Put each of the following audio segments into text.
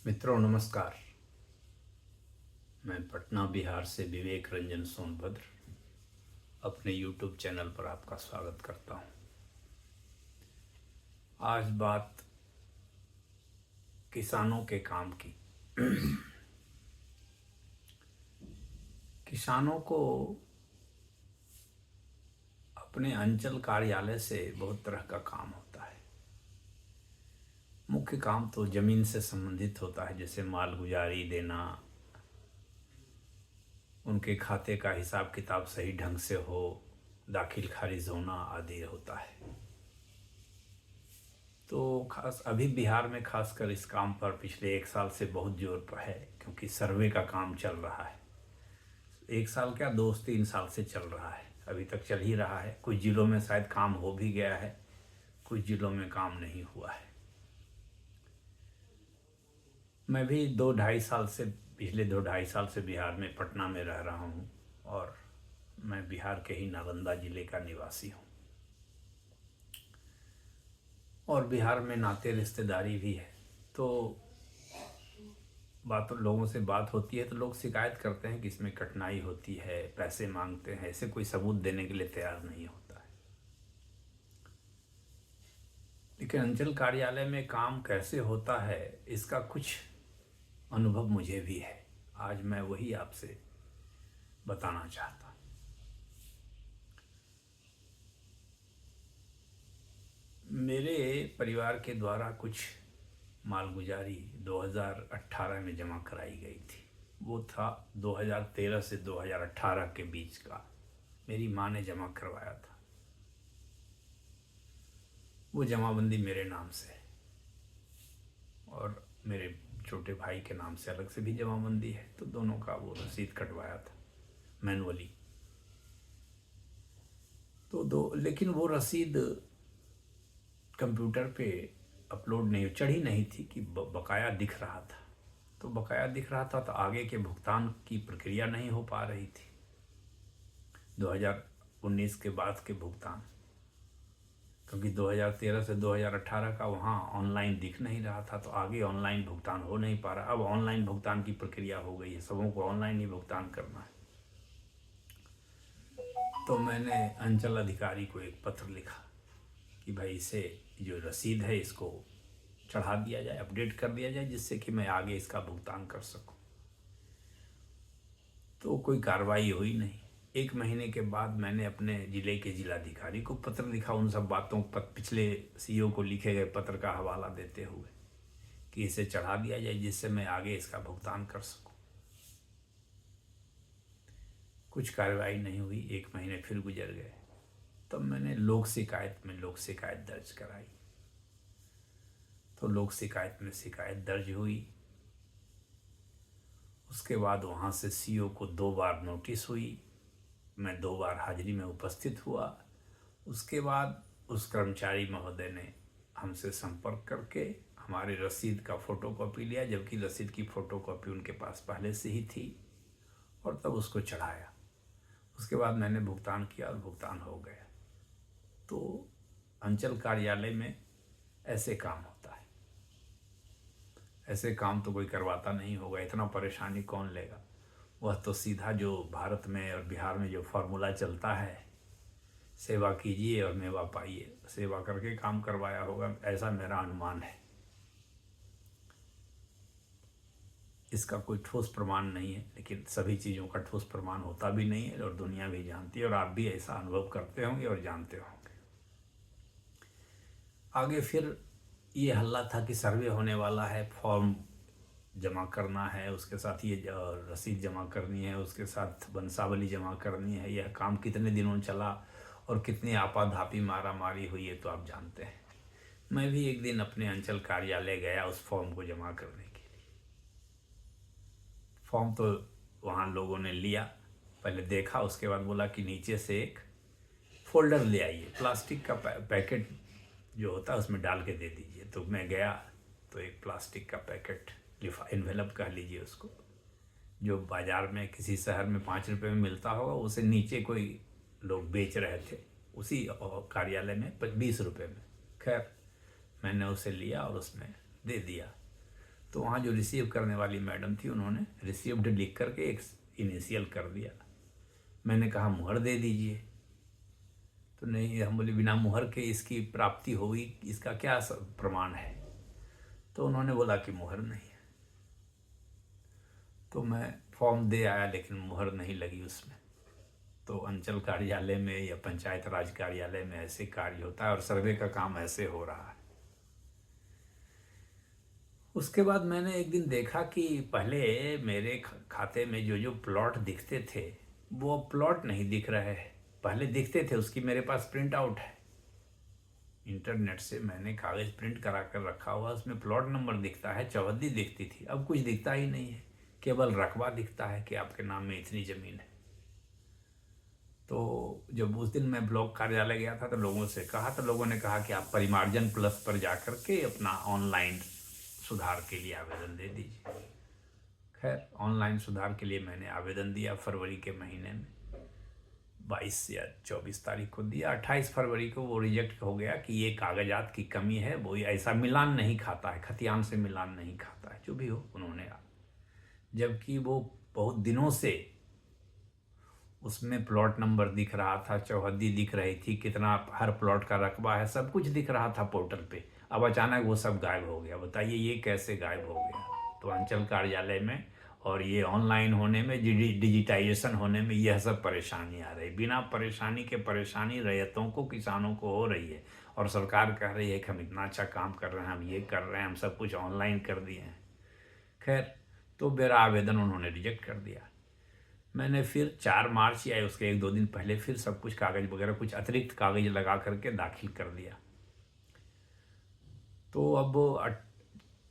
मित्रों नमस्कार। मैं पटना बिहार से विवेक रंजन सोनभद्र अपने YouTube चैनल पर आपका स्वागत करता हूं। आज बात किसानों के काम की। किसानों को अपने अंचल कार्यालय से बहुत तरह का काम होता है। मुख्य काम तो ज़मीन से संबंधित होता है, जैसे मालगुजारी देना, उनके खाते का हिसाब किताब सही ढंग से हो, दाखिल खारिज होना आदि होता है। तो खास अभी बिहार में खासकर इस काम पर पिछले 1 साल से बहुत जोर पर है, क्योंकि सर्वे का काम चल रहा है। 1 साल क्या, 2-3 साल से चल रहा है, अभी तक चल ही रहा है। कुछ जिलों में शायद काम हो भी गया है, कुछ जिलों में काम नहीं हुआ है। मैं भी 2-2.5 साल से, पिछले 2-2.5 साल से बिहार में पटना में रह रहा हूँ, और मैं बिहार के ही नालंदा ज़िले का निवासी हूँ। और बिहार में नाते रिश्तेदारी भी है, तो लोगों से बात होती है तो लोग शिकायत करते हैं कि इसमें कठिनाई होती है, पैसे मांगते हैं, ऐसे कोई सबूत देने के लिए तैयार नहीं होता है। लेकिन अंचल कार्यालय में काम कैसे होता है, इसका कुछ अनुभव मुझे भी है। आज मैं वही आपसे बताना चाहता हूँ। मेरे परिवार के द्वारा कुछ मालगुजारी 2018 में जमा कराई गई थी। वो था 2013 से 2018 के बीच का, मेरी माँ ने जमा करवाया था। वो जमाबंदी मेरे नाम से है, और मेरे छोटे भाई के नाम से अलग से भी जमाबंदी है, तो दोनों का वो रसीद कटवाया था मैनुअली। तो लेकिन वो रसीद कंप्यूटर पे अपलोड नहीं, चढ़ी नहीं थी कि बकाया दिख रहा था। तो बकाया दिख रहा था तो आगे के भुगतान की प्रक्रिया नहीं हो पा रही थी। 2019 के बाद के भुगतान, क्योंकि 2013 से 2018 का वहाँ ऑनलाइन दिख नहीं रहा था, तो आगे ऑनलाइन भुगतान हो नहीं पा रहा। अब ऑनलाइन भुगतान की प्रक्रिया हो गई है, सबों को ऑनलाइन ही भुगतान करना है। तो मैंने अंचल अधिकारी को एक पत्र लिखा कि भाई इसे जो रसीद है इसको चढ़ा दिया जाए, अपडेट कर दिया जाए, जिससे कि मैं आगे इसका भुगतान कर सकूं। तो कोई कार्रवाई हुई नहीं। 1 महीने के बाद मैंने अपने ज़िले के जिलाधिकारी को पत्र लिखा, उन सब बातों पर पिछले सीईओ को लिखे गए पत्र का हवाला देते हुए कि इसे चढ़ा दिया जाए, जिससे मैं आगे इसका भुगतान कर सकूं। कुछ कार्रवाई नहीं हुई, 1 महीने फिर गुजर गए। तब मैंने लोक शिकायत दर्ज कराई। तो लोक शिकायत में शिकायत दर्ज हुई। उसके बाद वहाँ से सीईओ को 2 बार नोटिस हुई, मैं 2 बार हाजिरी में उपस्थित हुआ। उसके बाद उस कर्मचारी महोदय ने हमसे संपर्क करके हमारे रसीद का फ़ोटोकॉपी लिया, जबकि रसीद की फ़ोटोकॉपी उनके पास पहले से ही थी, और तब उसको चढ़ाया। उसके बाद मैंने भुगतान किया और भुगतान हो गया। तो अंचल कार्यालय में ऐसे काम होता है। ऐसे काम तो कोई करवाता नहीं होगा, इतना परेशानी कौन लेगा। वह तो सीधा जो भारत में और बिहार में जो फार्मूला चलता है, सेवा कीजिए और मेवा पाइए, सेवा करके काम करवाया होगा, ऐसा मेरा अनुमान है। इसका कोई ठोस प्रमाण नहीं है, लेकिन सभी चीज़ों का ठोस प्रमाण होता भी नहीं है, और दुनिया भी जानती है, और आप भी ऐसा अनुभव करते होंगे और जानते होंगे। आगे फिर ये हल्ला था कि सर्वे होने वाला है, फॉर्म जमा करना है, उसके साथ ये रसीद जमा करनी है, उसके साथ वंशावली जमा करनी है। यह काम कितने दिनों चला और कितनी आपाधापी मारा मारी हुई है तो आप जानते हैं। मैं भी एक दिन अपने अंचल कार्यालय गया उस फॉर्म को जमा करने के लिए। फॉर्म तो वहाँ लोगों ने लिया, पहले देखा, उसके बाद बोला कि नीचे से एक फोल्डर ले आइए, प्लास्टिक का पैकेट जो होता है उसमें डाल के दे दीजिए। तो मैं गया तो एक प्लास्टिक का पैकेट, एनवेलप कह लीजिए उसको, जो बाज़ार में किसी शहर में 5 रुपये में मिलता होगा, उसे नीचे कोई लोग बेच रहे थे उसी कार्यालय में 20 रुपये में। खैर मैंने उसे लिया और उसमें दे दिया। तो वहाँ जो रिसीव करने वाली मैडम थी उन्होंने रिसीव्ड लिख करके एक इनिशियल कर दिया। मैंने कहा मुहर दे दीजिए। तो नहीं, हम बोले बिना मुहर के इसकी प्राप्ति हुई, इसका क्या प्रमाण है? तो उन्होंने बोला कि मुहर नहीं है। तो मैं फॉर्म दे आया लेकिन मुहर नहीं लगी उसमें। तो अंचल कार्यालय में या पंचायत राज कार्यालय में ऐसे कार्य होता है और सर्वे का काम ऐसे हो रहा है। उसके बाद मैंने एक दिन देखा कि पहले मेरे खाते में जो जो प्लॉट दिखते थे वो प्लॉट नहीं दिख रहे हैं। पहले दिखते थे, उसकी मेरे पास प्रिंट आउट है। इंटरनेट से मैंने कागज़ प्रिंट करा कर रखा हुआ, उसमें प्लॉट नंबर दिखता है, चौहद्दी दिखती थी। अब कुछ दिखता ही नहीं है, केवल रकबा दिखता है कि आपके नाम में इतनी ज़मीन है। तो जब उस दिन मैं ब्लॉक कार्यालय गया था तो लोगों से कहा, तो लोगों ने कहा कि आप परिमार्जन प्लस पर जा कर के अपना ऑनलाइन सुधार के लिए आवेदन दे दीजिए। खैर, ऑनलाइन सुधार के लिए मैंने आवेदन दिया फरवरी के महीने में, 22 या 24 तारीख को दिया। 28 फरवरी को वो रिजेक्ट हो गया कि ये कागजात की कमी है, वो ऐसा मिलान नहीं खाता है, खतियान से मिलान नहीं खाता है, जो भी हो उन्होंने। जबकि वो बहुत दिनों से उसमें प्लॉट नंबर दिख रहा था, चौहद्दी दिख रही थी, कितना हर प्लॉट का रकबा है, सब कुछ दिख रहा था पोर्टल पे। अब अचानक वो सब गायब हो गया। बताइए ये कैसे गायब हो गया? तो अंचल कार्यालय में और ये ऑनलाइन होने में, डिजिटाइजेशन होने में यह सब परेशानी आ रही। बिना परेशानी के परेशानी रैयतों को, किसानों को हो रही है। और सरकार कह रही है कि हम इतना अच्छा काम कर रहे हैं, हम ये कर रहे हैं, हम सब कुछ ऑनलाइन कर दिए हैं। खैर, तो मेरा आवेदन उन्होंने रिजेक्ट कर दिया। मैंने फिर 4 मार्च या उसके 1-2 दिन पहले फिर सब कुछ कागज़ वगैरह, कुछ अतिरिक्त कागज़ लगा करके दाखिल कर दिया। तो अब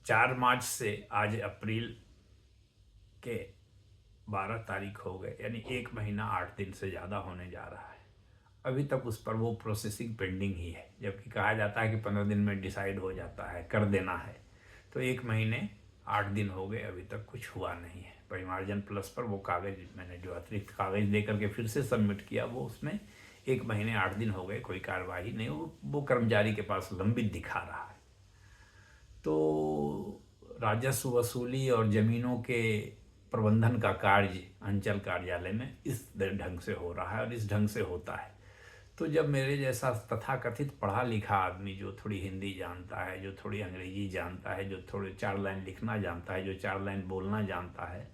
4 मार्च से आज अप्रैल के 12 तारीख हो गए, यानी 1 महीना 8 दिन से ज़्यादा होने जा रहा है। अभी तक उस पर वो प्रोसेसिंग पेंडिंग ही है, जबकि कहा जाता है कि 15 दिन में डिसाइड हो जाता है, कर देना है। तो 1 महीने 8 दिन हो गए, अभी तक कुछ हुआ नहीं है। परिमार्जन प्लस पर वो कागज़ मैंने जो अतिरिक्त कागज़ दे करके फिर से सबमिट किया, वो उसमें 1 महीने 8 दिन हो गए, कोई कार्रवाई नहीं, वो कर्मचारी के पास लंबित दिखा रहा है। तो राजस्व वसूली और ज़मीनों के प्रबंधन का कार्य अंचल कार्यालय में इस ढंग से हो रहा है और इस ढंग से होता है। तो जब मेरे जैसा तथाकथित पढ़ा लिखा आदमी, जो थोड़ी हिंदी जानता है, जो थोड़ी अंग्रेजी जानता है, जो थोड़े 4 लाइन लिखना जानता है, जो 4 लाइन बोलना जानता है,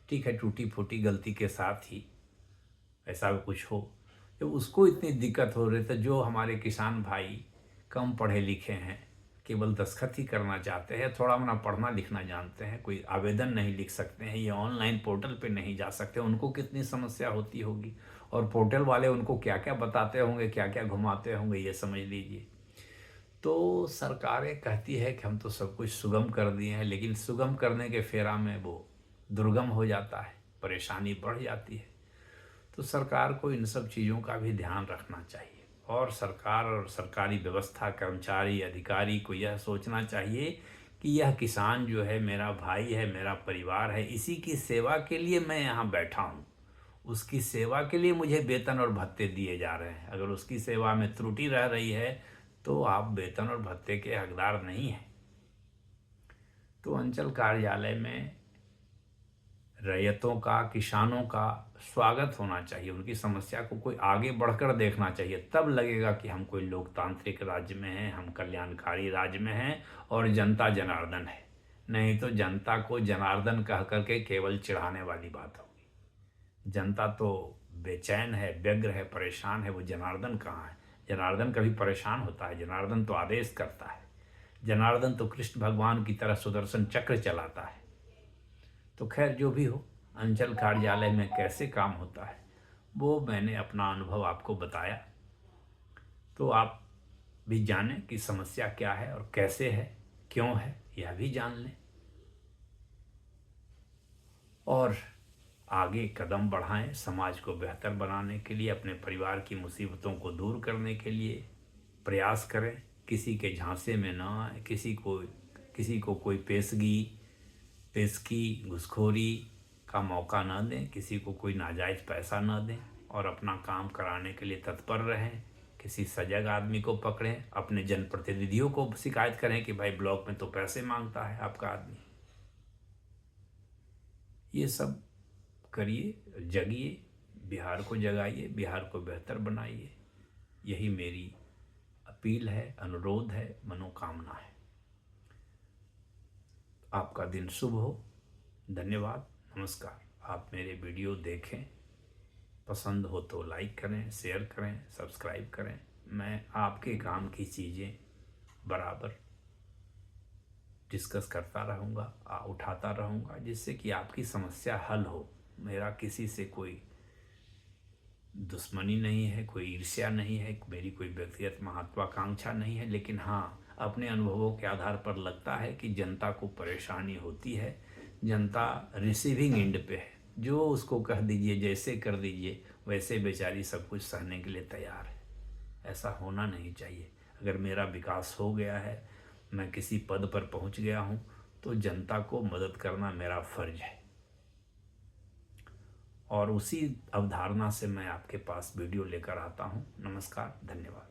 ठीक है, टूटी फूटी गलती के साथ ही ऐसा कुछ हो, जब उसको इतनी दिक्कत हो रही, तो जो हमारे किसान भाई कम पढ़े लिखे हैं, केवल दस्तखत ही करना चाहते हैं, थोड़ा अपना पढ़ना लिखना जानते हैं, कोई आवेदन नहीं लिख सकते हैं, ये ऑनलाइन पोर्टल पे नहीं जा सकते, उनको कितनी समस्या होती होगी। और पोर्टल वाले उनको क्या क्या बताते होंगे, क्या क्या घुमाते होंगे, ये समझ लीजिए। तो सरकारें कहती है कि हम तो सब कुछ सुगम कर दिए हैं, लेकिन सुगम करने के फेरा में वो दुर्गम हो जाता है, परेशानी बढ़ जाती है। तो सरकार को इन सब चीज़ों का भी ध्यान रखना चाहिए। और सरकार और सरकारी व्यवस्था, कर्मचारी, अधिकारी को यह सोचना चाहिए कि यह किसान जो है मेरा भाई है, मेरा परिवार है, इसी की सेवा के लिए मैं यहाँ बैठा हूँ। उसकी सेवा के लिए मुझे वेतन और भत्ते दिए जा रहे हैं। अगर उसकी सेवा में त्रुटि रह रही है तो आप वेतन और भत्ते के हकदार नहीं हैं। तो अंचल कार्यालय में रैयतों का, किसानों का स्वागत होना चाहिए। उनकी समस्या को कोई आगे बढ़कर देखना चाहिए, तब लगेगा कि हम कोई लोकतांत्रिक राज्य में हैं, हम कल्याणकारी राज्य में हैं और जनता जनार्दन है। नहीं तो जनता को जनार्दन कह करके केवल चिढ़ाने वाली बात होगी। जनता तो बेचैन है, व्यग्र है, परेशान है, वो जनार्दन कहाँ है? जनार्दन कभी परेशान होता है? जनार्दन तो आदेश करता है। जनार्दन तो कृष्ण भगवान की तरह सुदर्शन चक्र चलाता है। तो खैर, जो भी हो, अंचल कार्यालय में कैसे काम होता है वो मैंने अपना अनुभव आपको बताया, तो आप भी जानें कि समस्या क्या है और कैसे है, क्यों है, यह भी जान लें और आगे कदम बढ़ाएं। समाज को बेहतर बनाने के लिए, अपने परिवार की मुसीबतों को दूर करने के लिए प्रयास करें। किसी के झांसे में ना आए, किसी को कोई पेशगी, घूसखोरी का मौका न दें, किसी को कोई नाजायज़ पैसा न दें और अपना काम कराने के लिए तत्पर रहें। किसी सजग आदमी को पकड़ें, अपने जनप्रतिनिधियों को शिकायत करें कि भाई ब्लॉक में तो पैसे मांगता है आपका आदमी। ये सब करिए, जगिए, बिहार को जगाइए, बिहार को बेहतर बनाइए। यही मेरी अपील है, अनुरोध है, मनोकामना है। आपका दिन शुभ हो। धन्यवाद, नमस्कार। आप मेरे वीडियो देखें, पसंद हो तो लाइक करें, शेयर करें, सब्सक्राइब करें। मैं आपके काम की चीज़ें बराबर डिस्कस करता रहूँगा, उठाता रहूँगा, जिससे कि आपकी समस्या हल हो। मेरा किसी से कोई दुश्मनी नहीं है, कोई ईर्ष्या नहीं है, मेरी कोई व्यक्तिगत महत्वाकांक्षा नहीं है, लेकिन हाँ, अपने अनुभवों के आधार पर लगता है कि जनता को परेशानी होती है। जनता रिसीविंग एंड पे है, जो उसको कह दीजिए, जैसे कर दीजिए वैसे बेचारी सब कुछ सहने के लिए तैयार है। ऐसा होना नहीं चाहिए। अगर मेरा विकास हो गया है, मैं किसी पद पर पहुंच गया हूं, तो जनता को मदद करना मेरा फर्ज है। और उसी अवधारणा से मैं आपके पास वीडियो लेकर आता हूं। नमस्कार, धन्यवाद।